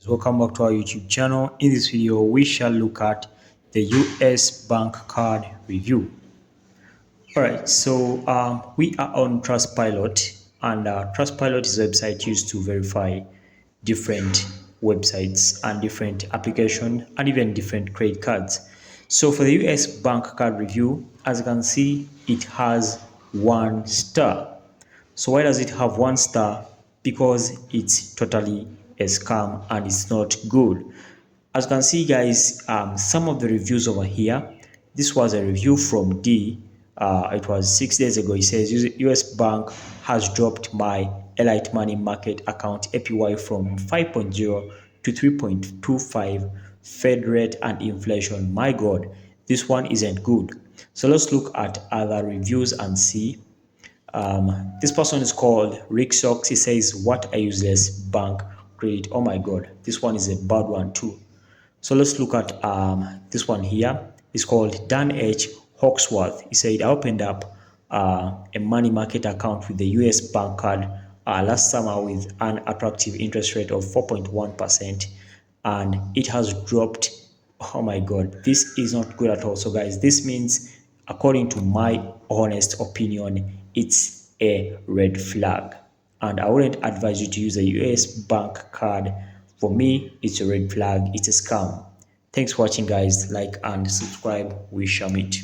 Welcome back to our YouTube channel. In this video, we shall look at the US bank card review. Alright, so we are on Trustpilot, and Trustpilot is a website used to verify different websites and different applications and even different credit cards. So for the US bank card review, as you can see, it has 1 star. So why does it have 1 star? Because it's totally a scam and it's not good. As you can see, guys, some of the reviews over here. This was a review from D. It was 6 days ago. It says US bank has dropped my Elite Money Market account APY from 5.0 to 3.25 Fed rate and inflation. My God, this one isn't good. So let's look at other reviews and see. This person is called Rick Sox. He says, "What a useless bank credit." Oh my God, this one is a bad one too. So let's look at this one here. It's called Dan H. Hawksworth. He said, "I opened up a money market account with the US bank card last summer with an attractive interest rate of 4.1%, and it has dropped. Oh my God, this is not good at all." So guys, this means, according to my honest opinion, it's a red flag, and I wouldn't advise you to use a US bank card. For me, it's a red flag. It's a scam. Thanks for watching, guys. Like and subscribe. We shall meet.